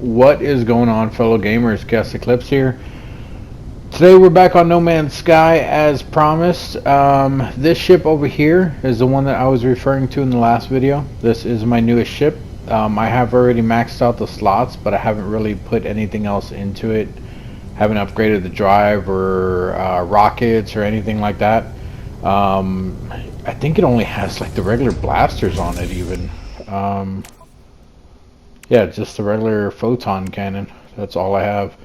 What is going on, fellow gamers? ChaosEclipse here. Today we're back on No Man's Sky as promised. This ship over here is the one that I was referring to in the last video. This is my newest ship. I have already maxed out the slots, but I haven't really put anything else into it. Haven't upgraded the drive or rockets or anything like that. I think it only has like the regular blasters on it even. Yeah, just the regular photon cannon. That's all I have.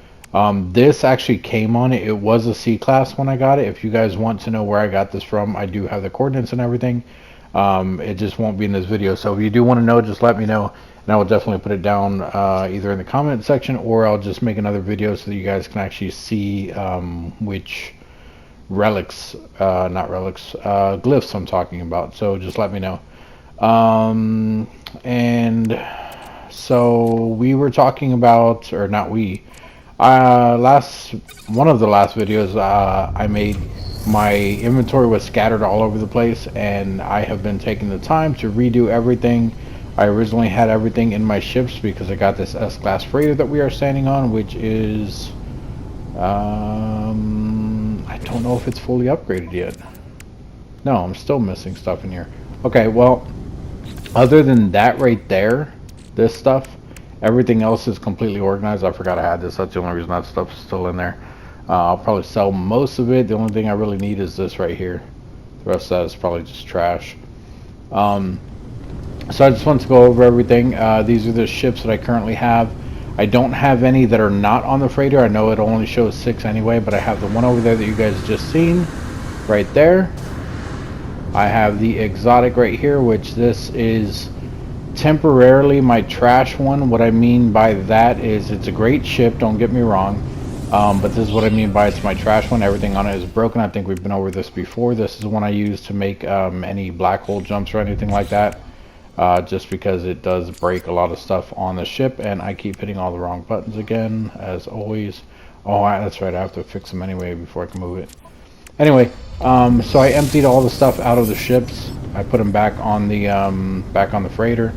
This actually came on it. It was a C-class when I got it. If you guys want to know where I got this from, I do have the coordinates and everything. It just won't be in this video. So if you do want to know, just let me know. And I will definitely put it down either in the comment section, or I'll just make another video so that you guys can actually see which relics, not relics, glyphs I'm talking about. So just let me know. And so we were talking about, or not we, one of the last videos I made, my inventory was scattered all over the place, and I have been taking the time to redo everything. I originally had everything in my ships because I got this S-class freighter that we are standing on, which is I don't know if it's fully upgraded yet. No, I'm still missing stuff in here. Okay, well, other than that right there, this stuff, everything else is completely organized. I forgot I had this. That's the only reason that stuff is still in there. I'll probably sell most of it. The only thing I really need is this right here. The rest of that is probably just trash. So I just want to go over everything. These are the ships that I currently have. I don't have any that are not on the freighter. I know it only shows 6 anyway, but I have the one over there that you guys just seen right there. I have the exotic right here, which this is temporarily my trash one. What I mean by that is it's a great ship, don't get me wrong, but this is what I mean by it's my trash one. Everything on it is broken. I think we've been over this before. This is one I use to make any black hole jumps or anything like that, just because it does break a lot of stuff on the ship, and I keep hitting all the wrong buttons again, as always. Oh, that's right, I have to fix them anyway before I can move it. Anyway, so I emptied all the stuff out of the ships. I put them back on the freighter.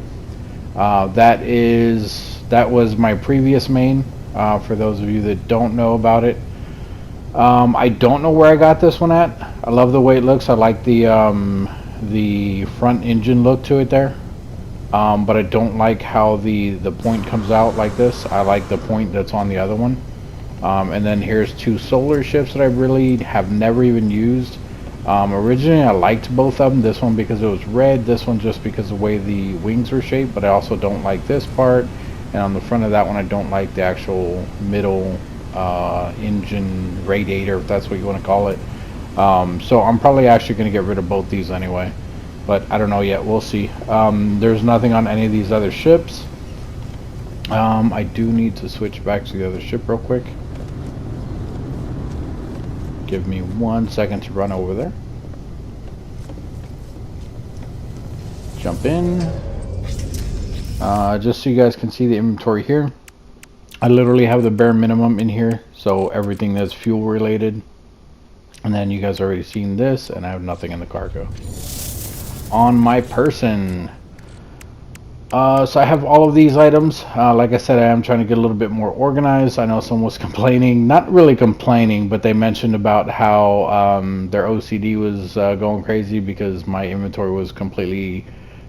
That was my previous main. For those of you that don't know about it, I don't know where I got this one at. I love the way it looks. I like the front engine look to it there, but I don't like how the point comes out like this. I like the point that's on the other one. And then here's 2 solar ships that I really have never even used. Originally I liked both of them, this one because it was red, this one just because of the way the wings are shaped, but I also don't like this part, and on the front of that one I don't like the actual middle engine radiator, if that's what you want to call it. So I'm probably actually going to get rid of both these anyway, but I don't know yet, we'll see. There's nothing on any of these other ships. I do need to switch back to the other ship real quick. Give me 1 second to run over there. Jump in. Just so you guys can see the inventory here. I literally have the bare minimum in here, so everything that's fuel related. And then you guys already seen this, and I have nothing in the cargo. On my person. So I have all of these items. Like I said, I am trying to get a little bit more organized. I know someone was complaining, not really complaining, but they mentioned about how their OCD was going crazy because my inventory was completely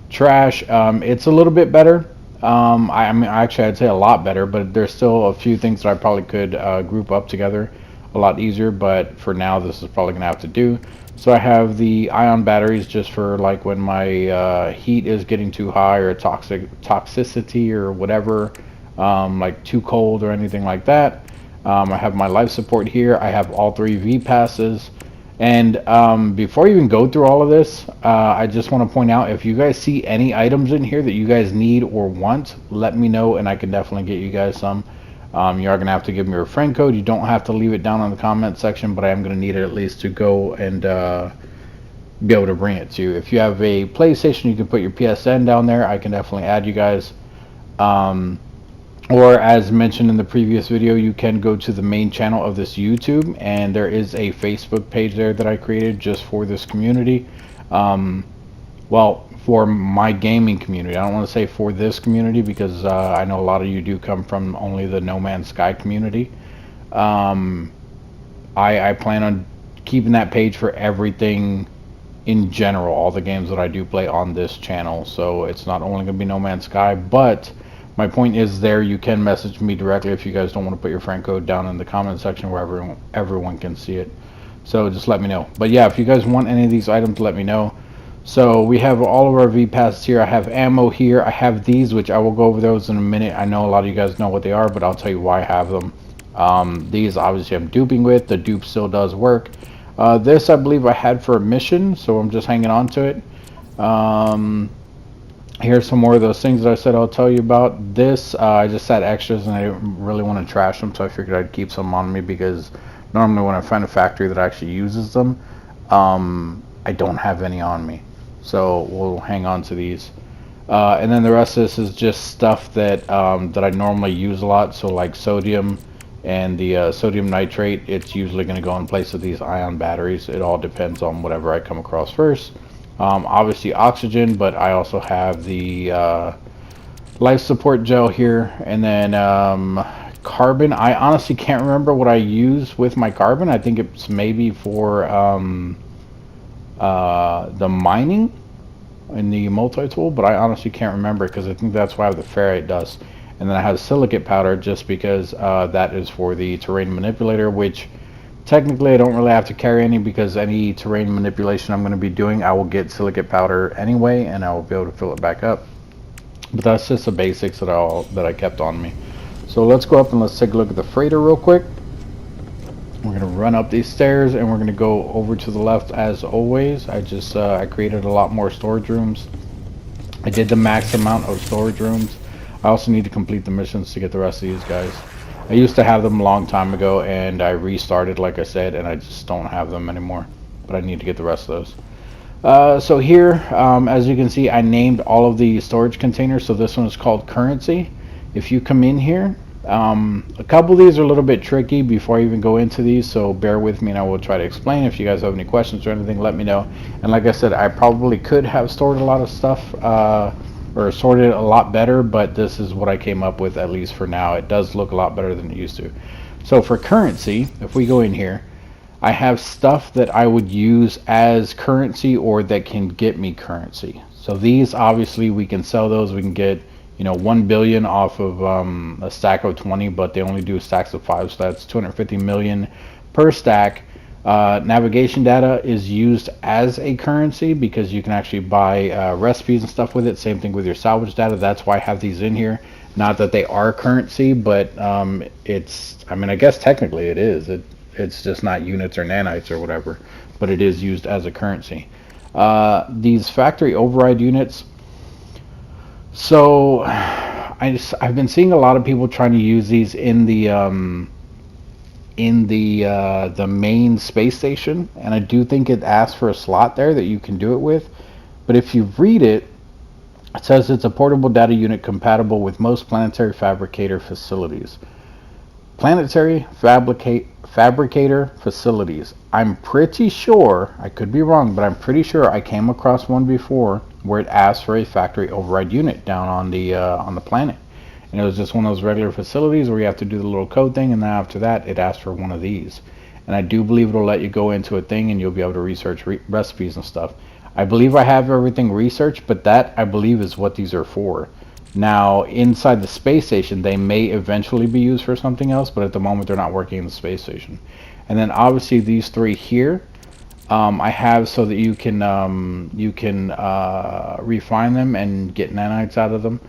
trash. It's a little bit better. I mean, actually, I'd say a lot better, but there's still a few things that I probably could group up together a lot easier, but for now, this is probably going to have to do. So I have the ion batteries just for like when my heat is getting too high, or toxicity or whatever, like too cold or anything like that. I have my life support here. I have all 3 V passes. And before I even go through all of this, I just want to point out, if you guys see any items in here that you guys need or want, let me know and I can definitely get you guys some. You are going to have to give me your friend code. You don't have to leave it down in the comment section, but I am going to need it at least to go and be able to bring it to you. If you have a PlayStation, you can put your PSN down there. I can definitely add you guys. Or as mentioned in the previous video, you can go to the main channel of this YouTube, and there is a Facebook page there that I created just for this community. Well, for my gaming community. I don't want to say for this community because I know a lot of you do come from only the No Man's Sky community. Um, I plan on keeping that page for everything in general, all the games that I do play on this channel. So it's not only going to be No Man's Sky, but my point is there you can message me directly if you guys don't want to put your friend code down in the comment section where everyone can see it. So just let me know. But yeah, if you guys want any of these items, let me know. So we have all of our V passes here. I have ammo here. I have these, which I will go over those in a minute. I know a lot of you guys know what they are, but I'll tell you why I have them. These obviously I'm duping with. The dupe still does work. This I believe I had for a mission, so I'm just hanging on to it. Here's some more of those things that I said I'll tell you about. This, I just had extras and I didn't really want to trash them, so I figured I'd keep some on me because normally when I find a factory that actually uses them, I don't have any on me. So we'll hang on to these. And then the rest of this is just stuff that that I normally use a lot. So like sodium and the sodium nitrate, it's usually going to go in place of these ion batteries. It all depends on whatever I come across first. Obviously oxygen, but I also have the life support gel here. And then carbon. I honestly can't remember what I use with my carbon. I think it's maybe for the mining in the multi-tool, but I honestly can't remember because I think that's why I have the ferrite dust. And then I have silicate powder just because that is for the terrain manipulator, which technically I don't really have to carry any because any terrain manipulation I'm going to be doing, I will get silicate powder anyway, and I will be able to fill it back up. But that's just the basics that I kept on me. So let's go up and let's take a look at the freighter real quick. We're going to run up these stairs and we're going to go over to the left as always. I created a lot more storage rooms. I did the max amount of storage rooms. I also need to complete the missions to get the rest of these guys. I used to have them a long time ago and I restarted like I said, and I just don't have them anymore. But I need to get the rest of those. So here, as you can see, I named all of the storage containers. So this one is called currency. If you come in here, a couple of these are a little bit tricky before I even go into these, so bear with me and I will try to explain. If you guys have any questions or anything, let me know. And like I said, I probably could have stored a lot of stuff or sorted it a lot better, but this is what I came up with, at least for now. It does look a lot better than it used to. So for currency, if we go in here, I have stuff that I would use as currency or that can get me currency. So these, obviously, we can sell those. We can get 1 billion off of a stack of 20, but they only do stacks of 5, so that's 250 million per stack. Navigation data is used as a currency because you can actually buy recipes and stuff with it. Same thing with your salvage data. That's why I have these in here. Not that they are currency, but I guess technically it is. It's just not units or nanites or whatever, but it is used as a currency. These factory override units. So I've been seeing a lot of people trying to use these in the main space station, and I do think it asks for a slot there that you can do it with. But if you read it, it says it's a portable data unit compatible with most planetary fabricator facilities. Planetary fabricator facilities. I'm pretty sure, I could be wrong, but I'm pretty sure I came across one before where it asked for a factory override unit down on the planet. And it was just one of those regular facilities where you have to do the little code thing, and then after that it asked for one of these. And I do believe it'll let you go into a thing and you'll be able to research recipes and stuff. I believe I have everything researched, but that I believe is what these are for. Now, inside the space station, they may eventually be used for something else, but at the moment they're not working in the space station. And then obviously these three here, I have so that you can refine them and get nanites out of them.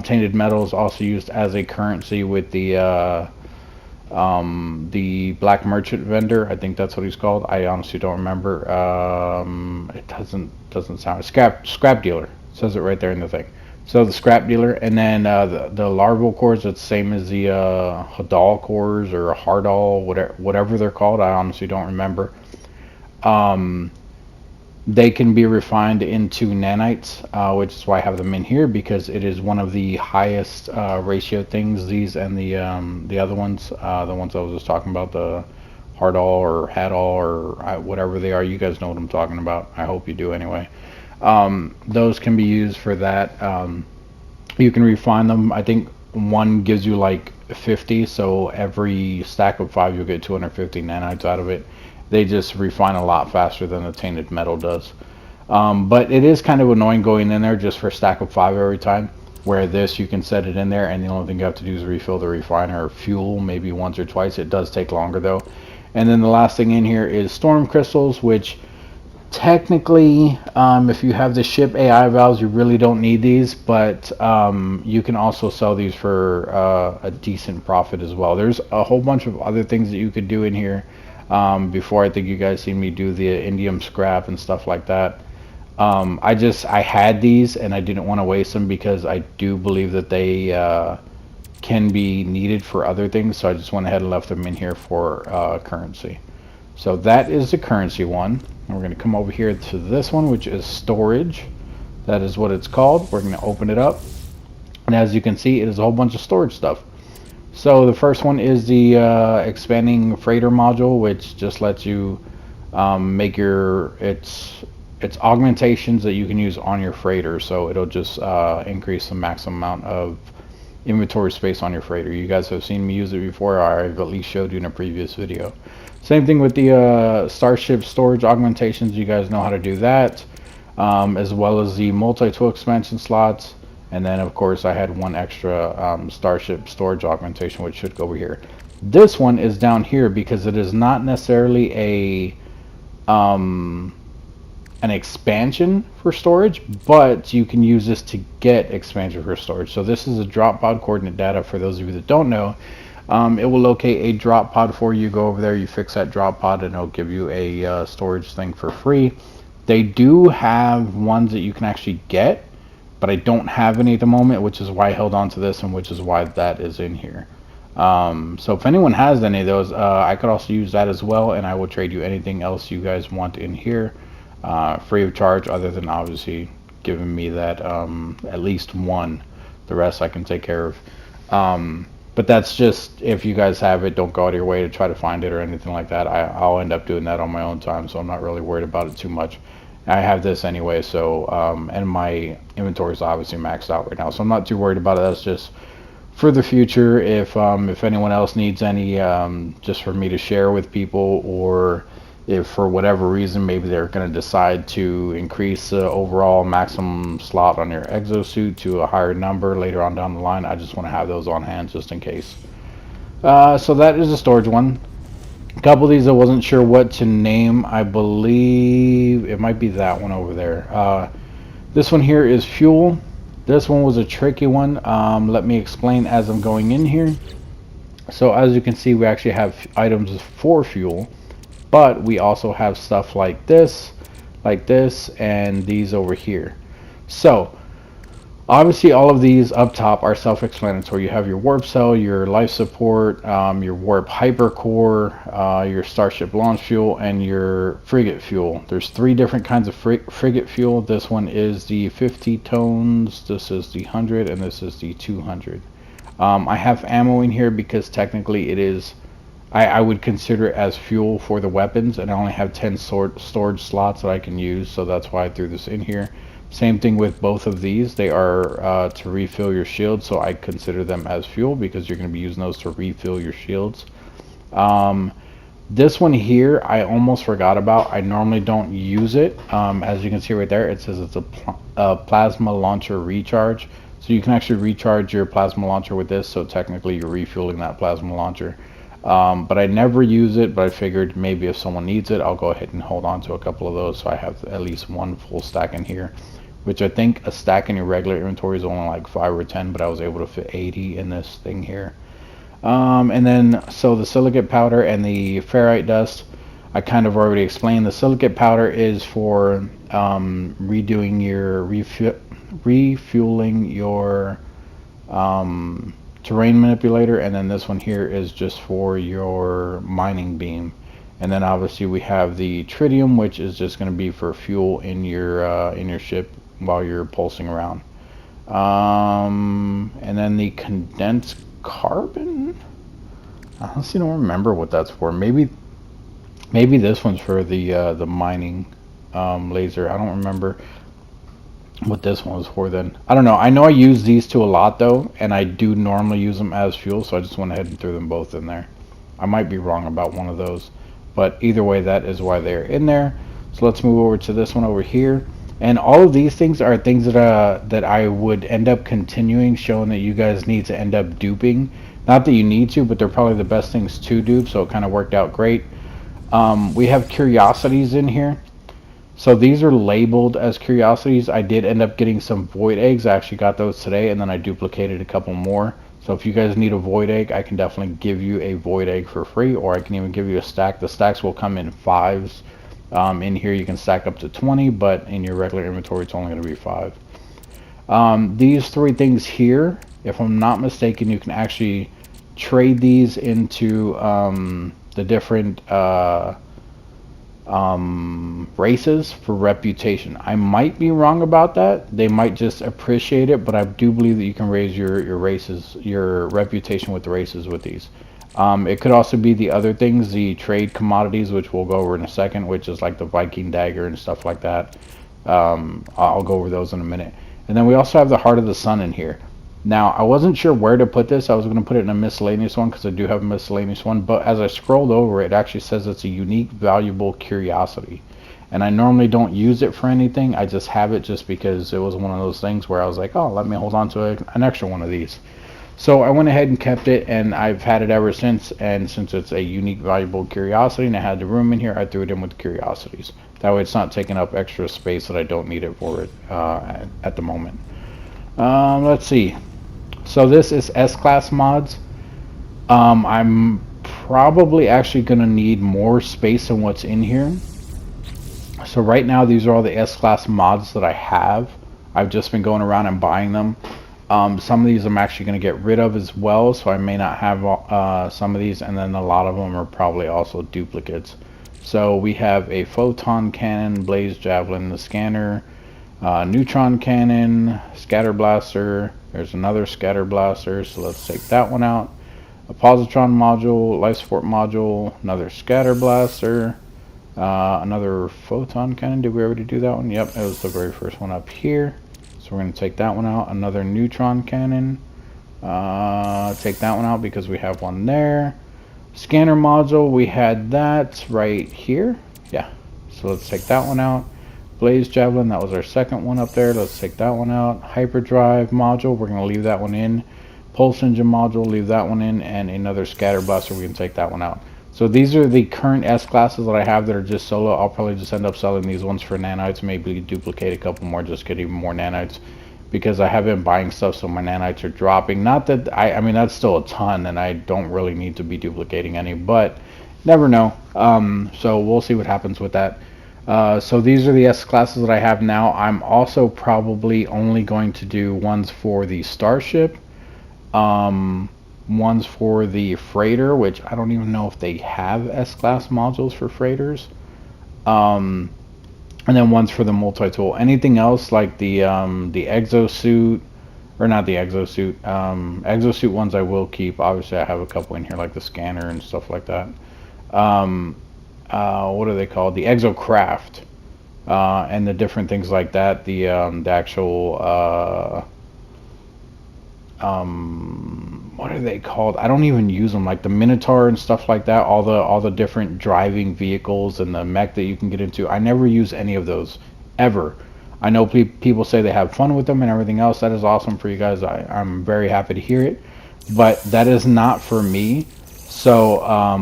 Tainted metal is also used as a currency with the black merchant vendor. I think that's what he's called. I honestly don't remember. It doesn't sound scrap dealer. It says it right there in the thing. So the scrap dealer, and then the larval cores, it's the same as the Hadal cores or Hardal, whatever they're called. I honestly don't remember. They can be refined into nanites, which is why I have them in here, because it is one of the highest ratio things. These and the other ones, the ones I was just talking about, the Hardal or Hadal or whatever they are. You guys know what I'm talking about. I hope you do anyway. Those can be used for that. You can refine them. I think one gives you like 50, so every stack of 5 you'll get 250 nanites out of it. They just refine a lot faster than the tainted metal does. But it is kind of annoying going in there just for a stack of 5 every time. Where this, you can set it in there, and the only thing you have to do is refill the refiner or fuel maybe once or twice. It does take longer though. And then the last thing in here is storm crystals, which technically, if you have the ship AI valves, you really don't need these, but you can also sell these for a decent profit as well. There's a whole bunch of other things that you could do in here. Before, I think you guys seen me do the indium scrap and stuff like that. I had these and I didn't want to waste them because I do believe that they can be needed for other things, so I just went ahead and left them in here for currency. So that is the currency one. And we're going to come over here to this one, which is storage. That is what it's called. We're going to open it up. And as you can see, it is a whole bunch of storage stuff. So the first one is the expanding freighter module, which just lets you make it's augmentations that you can use on your freighter. So it'll just increase the maximum amount of inventory space on your freighter. You guys have seen me use it before, or I've at least showed you in a previous video. Same thing with the Starship storage augmentations. You guys know how to do that, as well as the multi-tool expansion slots. And then of course I had one extra Starship storage augmentation, which should go over here. This one is down here because it is not necessarily an expansion for storage, but you can use this to get expansion for storage. So this is a drop pod coordinate data. For those of you that don't know, it will locate a drop pod for you. Go over there, you fix that drop pod, and it'll give you a storage thing for free. They do have ones that you can actually get, but I don't have any at the moment, which is why I held on to this, and which is why that is in here. So if anyone has any of those, I could also use that as well, and I will trade you anything else you guys want in here, free of charge, other than obviously giving me that at least one. The rest I can take care of. But that's just, if you guys have it, don't go out of your way to try to find it or anything like that. I'll end up doing that on my own time, so I'm not really worried about it too much. I have this anyway, so and my inventory is obviously maxed out right now, so I'm not too worried about it. That's just for the future. If anyone else needs any, just for me to share with people, or if for whatever reason maybe they're going to decide to increase the overall maximum slot on your exosuit to a higher number later on down the line, I just want to have those on hand just in case. So that is the storage one. A couple of these I wasn't sure what to name. I believe it might be that one over there. This one here is fuel. This one was a tricky one. Let me explain as I'm going in here. So as you can see, we actually have items for fuel, but we also have stuff like this, and these over here. So obviously all of these up top are self-explanatory. You have your warp cell, your life support, your warp hypercore, your starship launch fuel, and your frigate fuel. There's 3 different kinds of frigate fuel. This one is the 50 tones, this is the 100, and this is the 200. I have ammo in here because technically it is, I would consider it as fuel for the weapons, and I only have 10 storage slots that I can use, so that's why I threw this in here. Same thing with both of these. They are to refill your shield, so I consider them as fuel because you're going to be using those to refill your shields. This one here I almost forgot about. I normally don't use it. As you can see right there, it says it's a plasma launcher recharge. So you can actually recharge your plasma launcher with this, so technically you're refueling that plasma launcher. But I never use it, but I figured maybe if someone needs it, I'll go ahead and hold on to a couple of those, so I have at least one full stack in here, which I think a stack in your regular inventory is only like 5 or 10, but I was able to fit 80 in this thing here. And then so the silicate powder and the ferrite dust, I kind of already explained. The silicate powder is for redoing your refueling your terrain manipulator, and then this one here is just for your mining beam. And then obviously we have the tritium, which is just going to be for fuel in your ship while you're pulsing around. And then the condensed carbon, I honestly don't remember what that's for. Maybe this one's for the mining laser. I don't remember. what this one was for then. I don't know. I know I use these two a lot though, and I do normally use them as fuel, so I just went ahead and threw them both in there. I might be wrong about one of those, but either way, that is why they're in there. So let's move over to this one over here. And all of these things are things that I would end up continuing, showing that you guys need to end up duping. Not that you need to, but they're probably the best things to dupe, so it kind of worked out great. We have curiosities in here. So these are labeled as curiosities. I did end up getting some void eggs. I actually got those today, and then I duplicated a couple more. So if you guys need a void egg, I can definitely give you a void egg for free, or I can even give you a stack. The stacks will come in 5s. In here you can stack up to 20, but in your regular inventory it's only going to be 5. These 3 things here, if I'm not mistaken, you can actually trade these into the different races for reputation. I might be wrong about that. They might just appreciate it, but I do believe that you can raise your races, your reputation with the races with these. It could also be the other things, the trade commodities, which we'll go over in a second, which is like the Viking dagger and stuff like that. I'll go over those in a minute. And then we also have the Heart of the Sun in here. Now, I wasn't sure where to put this. I was going to put it in a miscellaneous one because I do have a miscellaneous one. But as I scrolled over, it actually says it's a unique, valuable curiosity. And I normally don't use it for anything. I just have it just because it was one of those things where I was like, oh, let me hold on to an extra one of these. So I went ahead and kept it, and I've had it ever since. And since it's a unique, valuable curiosity, and I had the room in here, I threw it in with the curiosities. That way it's not taking up extra space that I don't need it for it at the moment. Let's see. So this is S-Class mods. I'm probably actually going to need more space than what's in here. So right now these are all the S-Class mods that I have. I've just been going around and buying them. Some of these I'm actually going to get rid of as well, so I may not have some of these, and then a lot of them are probably also duplicates. So we have a photon cannon, blaze javelin, the scanner, neutron cannon, scatter blaster. There's another scatter blaster, so let's take that one out. A positron module, life support module, another scatter blaster, another photon cannon. Did we already do that one? Yep, it was the very first one up here. So we're going to take that one out. Another neutron cannon. Take that one out because we have one there. Scanner module, we had that right here. Yeah, so let's take that one out. Blaze javelin, that was our second one up there. Let's take that one out. Hyperdrive module, we're going to leave that one in. Pulse engine module, leave that one in. And another scatter blaster, we can take that one out. So these are the current S classes that I have that are just solo. I'll probably just end up selling these ones for nanites, maybe duplicate a couple more, just get even more nanites, because I have been buying stuff, so my nanites are dropping. Not that I mean that's still a ton, and I don't really need to be duplicating any, but never know. So we'll see what happens with that. So these are the S classes that I have now. I'm also probably only going to do ones for the Starship. Ones for the freighter, which I don't even know if they have S-Class modules for freighters. And then ones for the multi-tool. Anything else like the exosuit, or not the exosuit, exosuit ones I will keep. Obviously I have a couple in here like the scanner and stuff like that. What are they called? The exocraft, and the different things like that. The actual what are they called? I don't even use them, like the Minotaur and stuff like that. All the different driving vehicles and the mech that you can get into. I never use any of those ever. I know people say they have fun with them and everything else. That is awesome for you guys. I'm very happy to hear it, but that is not for me. So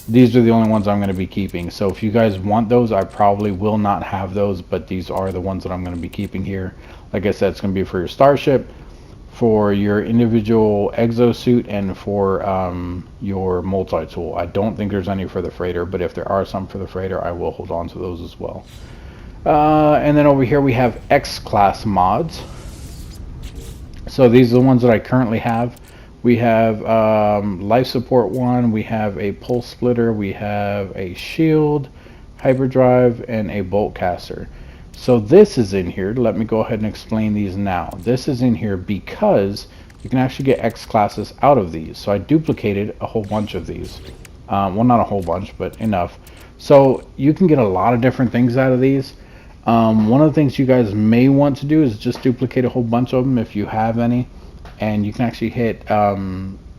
these are the only ones I'm going to be keeping. So if you guys want those, I probably will not have those, but these are the ones that I'm going to be keeping here. Like I said, it's going to be for your Starship, for your individual exosuit, and for your multi-tool. I don't think there's any for the freighter, but if there are some for the freighter, I will hold on to those as well. And then over here we have X-Class mods. So these are the ones that I currently have. We have life support one, we have a pulse splitter, we have a shield, hyperdrive, and a bolt caster. So this is in here. Let me go ahead and explain these now. This is in here because you can actually get X classes out of these. So I duplicated a whole bunch of these. Well, not a whole bunch, but enough. So you can get a lot of different things out of these. One of the things you guys may want to do is just duplicate a whole bunch of them if you have any, and you can actually hit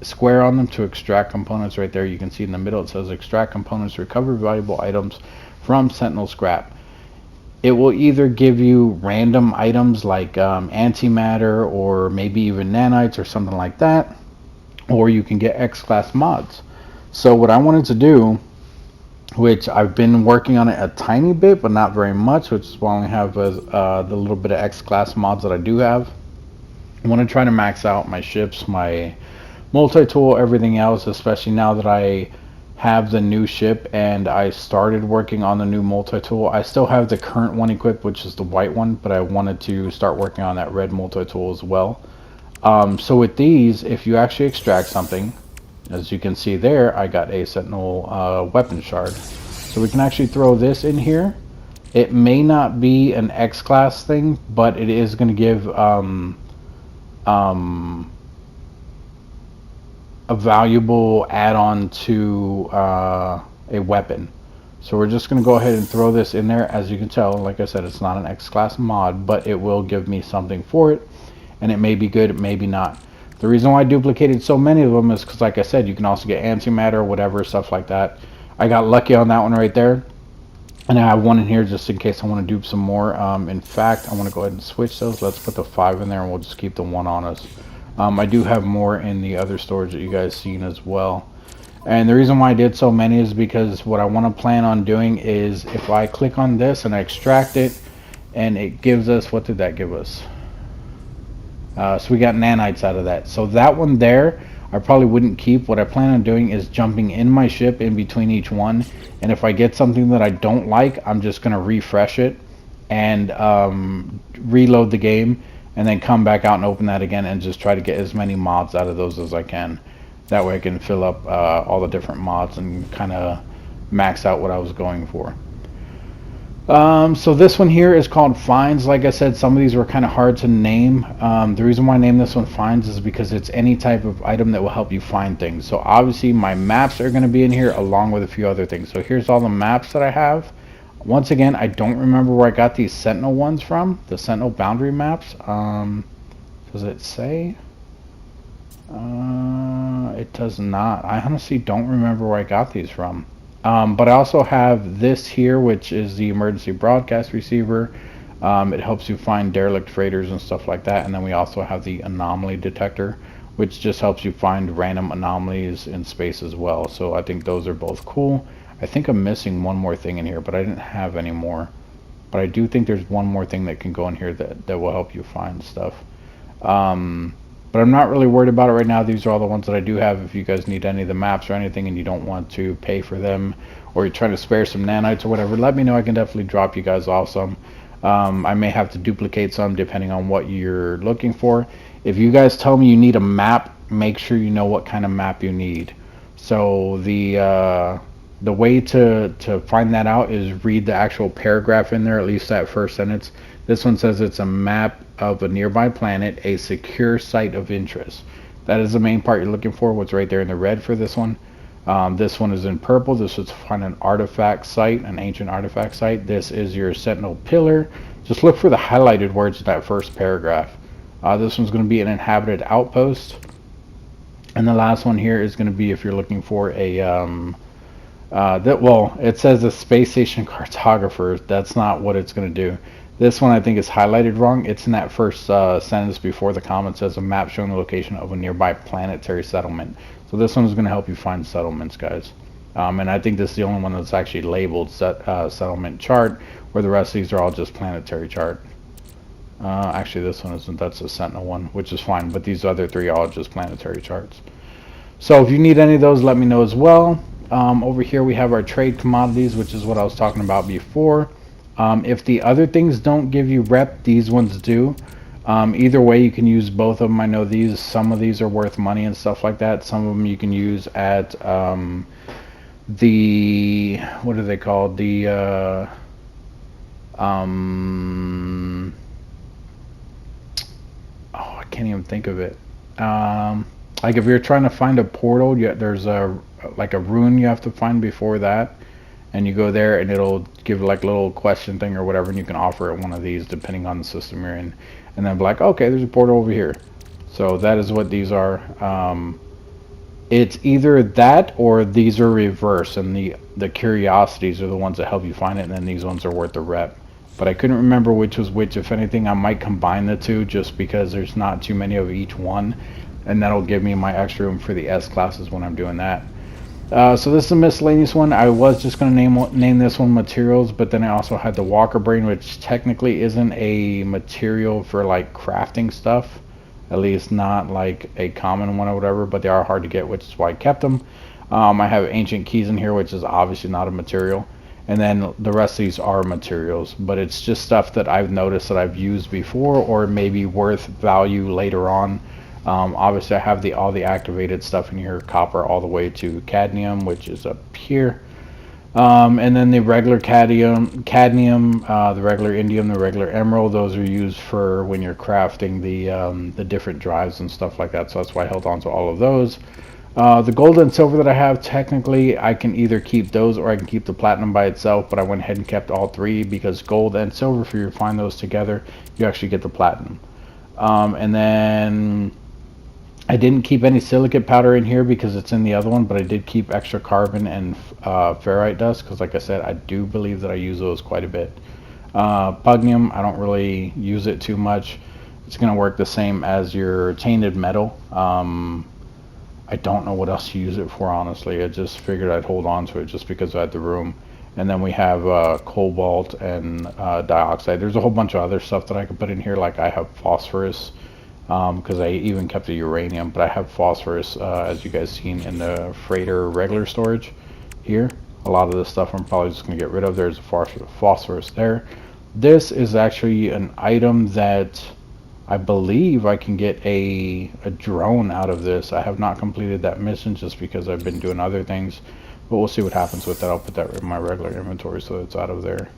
square on them to extract components. Right there you can see in the middle it says extract components, recover valuable items from Sentinel scrap. It will either give you random items like antimatter or maybe even nanites or something like that, or you can get X-class mods. So what I wanted to do, which I've been working on it a tiny bit but not very much, which is why I only have the little bit of X-class mods that I do have. I want to try to max out my ships, my multi-tool, everything else, especially now that I have the new ship and I started working on the new multi-tool. I still have the current one equipped, which is the white one, but I wanted to start working on that red multi-tool as well. So with these, if you actually extract something, as you can see there, I got a Sentinel weapon shard. So we can actually throw this in here. It may not be an X-class thing, but it is going to give a valuable add-on to a weapon. So we're just going to go ahead and throw this in there. As you can tell, like I said, it's not an X-class mod, but it will give me something for it. And it may be good, it may be not. The reason why I duplicated so many of them is because, like I said, you can also get antimatter, whatever, stuff like that. I got lucky on that one right there. And I have one in here just in case I want to dupe some more. In fact, I want to go ahead and switch those. Let's put the 5 in there and we'll just keep the 1 on us. I do have more in the other storage that you guys seen as well. And the reason why I did so many is because what I want to plan on doing is if I click on this and I extract it and it gives us, what did that give us? So we got nanites out of that. So that one there, I probably wouldn't keep. What I plan on doing is jumping in my ship in between each one. And if I get something that I don't like, I'm just going to refresh it and reload the game and then come back out and open that again and just try to get as many mods out of those as I can. That way I can fill up all the different mods and kind of max out what I was going for. So this one here is called Finds. Like I said, some of these were kind of hard to name. The reason why I named this one Finds is because it's any type of item that will help you find things. So obviously my maps are going to be in here along with a few other things. So here's all the maps that I have. Once again, I don't remember where I got these Sentinel ones from, the Sentinel boundary maps. Does it say? It does not. I honestly don't remember where I got these from. But I also have this here, which is the emergency broadcast receiver. It helps you find derelict freighters and stuff like that. And then we also have the anomaly detector, which just helps you find random anomalies in space as well. So I think those are both cool. I think I'm missing one more thing in here, but I didn't have any more. But I do think there's one more thing that can go in here that will help you find stuff. But I'm not really worried about it right now. These are all the ones that I do have. If you guys need any of the maps or anything and you don't want to pay for them, or you're trying to spare some nanites or whatever, let me know. I can definitely drop you guys off some. I may have to duplicate some depending on what you're looking for. If you guys tell me you need a map, make sure you know what kind of map you need. So the way to find that out is read the actual paragraph in there, at least that first sentence. This one says it's a map of a nearby planet, a secure site of interest. That is the main part you're looking for, what's right there in the red for this one. This one is in purple. This is to find an artifact site, an ancient artifact site. This is your Sentinel pillar. Just look for the highlighted words in that first paragraph. This one's going to be an inhabited outpost. And the last one here is going to be if you're looking for a well, it says a space station cartographer. That's not what it's going to do. This one I think is highlighted wrong. It's in that first sentence before the comment. Says a map showing the location of a nearby planetary settlement. So this one is going to help you find settlements, guys. And I think this is the only one that's actually labeled settlement chart, where the rest of these are all just planetary chart. Actually, this one isn't. That's a Sentinel one, which is fine. But these other three are all just planetary charts. So if you need any of those, let me know as well. Over here we have our trade commodities, which is what I was talking about before. If the other things don't give you rep, these ones do. Either way, you can use both of them. I know some of these are worth money and stuff like that. Some of them you can use at the, what are they called? The oh, I can't even think of it. Like if you're trying to find a portal, there's like a rune you have to find before that, and you go there and it'll give like a little question thing or whatever, and you can offer it one of these depending on the system you're in, and then be like, okay, there's a portal over here. So that is what these are. It's either that or these are reverse, and the curiosities are the ones that help you find it, and then these ones are worth the rep. But I couldn't remember which was which. If anything, I might combine the two just because there's not too many of each one, and that'll give me my extra room for the S classes when I'm doing that. So this is a miscellaneous one. I was just going to name this one materials, but then I also had the Walker Brain, which technically isn't a material for like crafting stuff, at least not like a common one or whatever, but they are hard to get, which is why I kept them. I have Ancient Keys in here, which is obviously not a material, and then the rest of these are materials, but it's just stuff that I've noticed that I've used before or maybe worth value later on. Obviously I have all the activated stuff in here, copper all the way to cadmium, which is up here. And then the regular cadmium, the regular indium, the regular emerald, those are used for when you're crafting the different drives and stuff like that. So that's why I held on to all of those. The gold and silver that I have, technically I can either keep those or I can keep the platinum by itself, but I went ahead and kept all three because gold and silver, if you find those together, you actually get the platinum. And then I didn't keep any silicate powder in here because it's in the other one, but I did keep extra carbon and ferrite dust because, like I said, I do believe that I use those quite a bit. Pugnium, I don't really use it too much. It's going to work the same as your tainted metal. I don't know what else to use it for, honestly. I just figured I'd hold on to it just because I had the room. And then we have cobalt and dioxide. There's a whole bunch of other stuff that I could put in here, like I have phosphorus, because I even kept the uranium, but I have phosphorus, as you guys seen in the freighter regular storage here. A lot of this stuff I'm probably just going to get rid of. There's a phosphorus there. This is actually an item that I believe I can get a drone out of this. I have not completed that mission just because I've been doing other things, but we'll see what happens with that. I'll put that in my regular inventory so it's out of there.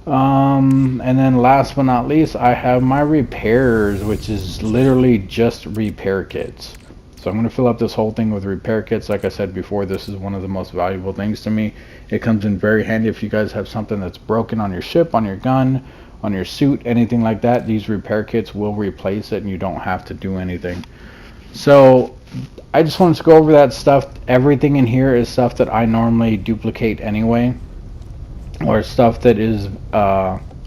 And then last but not least, I have my repairs, which is literally just repair kits. So I'm going to fill up this whole thing with repair kits. Like I said before, this is one of the most valuable things to me. It comes in very handy if you guys have something that's broken on your ship, on your gun, on your suit, anything like that. These repair kits will replace it and you don't have to do anything. So I just wanted to go over that stuff. Everything in here is stuff that I normally duplicate anyway, or stuff that is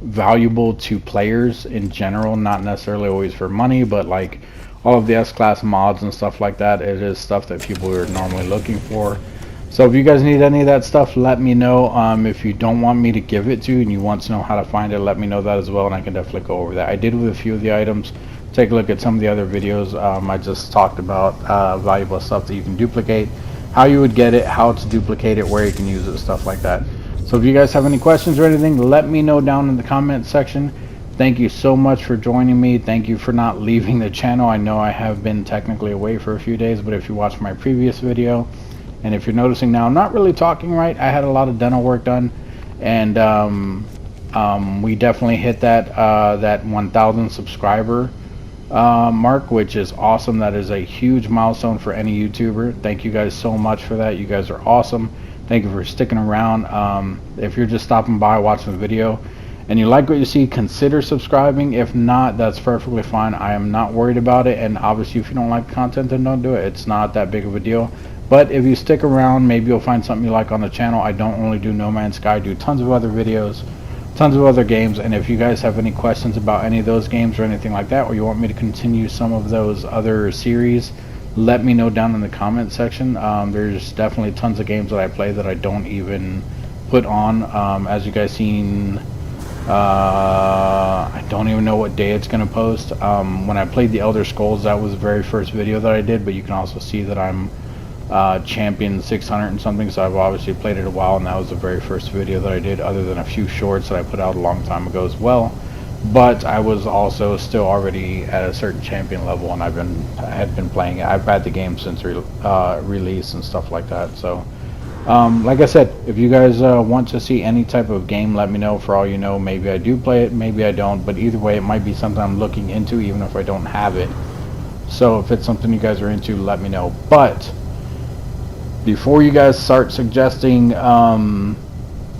valuable to players in general, not necessarily always for money, but like all of the S-Class mods and stuff like that. It is stuff that people are normally looking for. So if you guys need any of that stuff, let me know. If you don't want me to give it to you and you want to know how to find it, let me know that as well, and I can definitely go over that. I did with a few of the items. Take a look at some of the other videos. I just talked about valuable stuff that you can duplicate, how you would get it, how to duplicate it, where you can use it, stuff like that. So if you guys have any questions or anything, let me know down in the comment section. Thank you so much for joining me. Thank you for not leaving the channel. I know I have been technically away for a few days, but if you watched my previous video, and if you're noticing now I'm not really talking right, I had a lot of dental work done, and we definitely hit that 1,000 subscriber mark, which is awesome. That is a huge milestone for any YouTuber. Thank you guys so much for that. You guys are awesome. Thank you for sticking around. If you're just stopping by watching the video and you like what you see, consider subscribing. If not, that's perfectly fine. I am not worried about it, and obviously if you don't like the content, then don't do it. It's not that big of a deal. But if you stick around, maybe you'll find something you like on the channel. I don't only do No Man's Sky, I do tons of other videos, tons of other games, and if you guys have any questions about any of those games or anything like that, or you want me to continue some of those other series, let me know down in the comment section. There's definitely tons of games that I play that I don't even put on. As you guys seen, I don't even know what day it's going to post. When I played the Elder Scrolls, that was the very first video that I did, but you can also see that I'm champion 600 and something, so I've obviously played it a while, and that was the very first video that I did, other than a few shorts that I put out a long time ago as well. But I was also still already at a certain champion level, and I had been playing it. I've had the game since release and stuff like that. So like I said, if you guys want to see any type of game, let me know. For all you know, maybe I do play it, maybe I don't, but either way it might be something I'm looking into even if I don't have it. So if it's something you guys are into, let me know. But before you guys start suggesting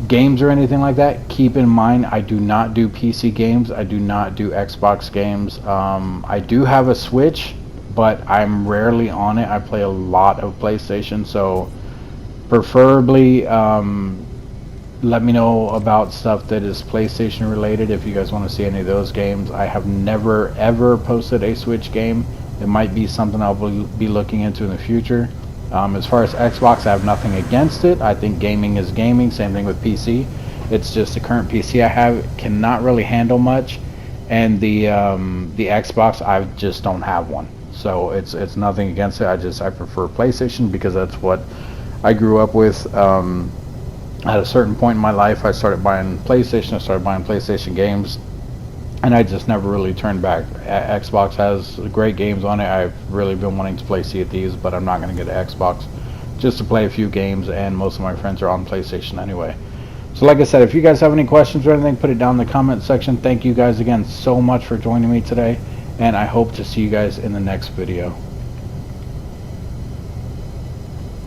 games or anything like that, keep in mind I do not do PC games. I do not do Xbox games. I do have a Switch, but I'm rarely on it. I play a lot of PlayStation, so preferably let me know about stuff that is PlayStation related if you guys want to see any of those games. I have never ever posted a Switch game. It might be something I'll be looking into in the future. As far as Xbox, I have nothing against it. I think gaming is gaming. Same thing with PC. It's just the current PC I have cannot really handle much, and the Xbox, I just don't have one. So it's nothing against it. I prefer PlayStation because that's what I grew up with. At a certain point in my life, I started buying PlayStation. I started buying PlayStation games, and I just never really turned back. Xbox has great games on it. I've really been wanting to play Sea of Thieves, but I'm not going to get an Xbox just to play a few games, and most of my friends are on PlayStation anyway. So like I said, if you guys have any questions or anything, put it down in the comment section. Thank you guys again so much for joining me today, and I hope to see you guys in the next video.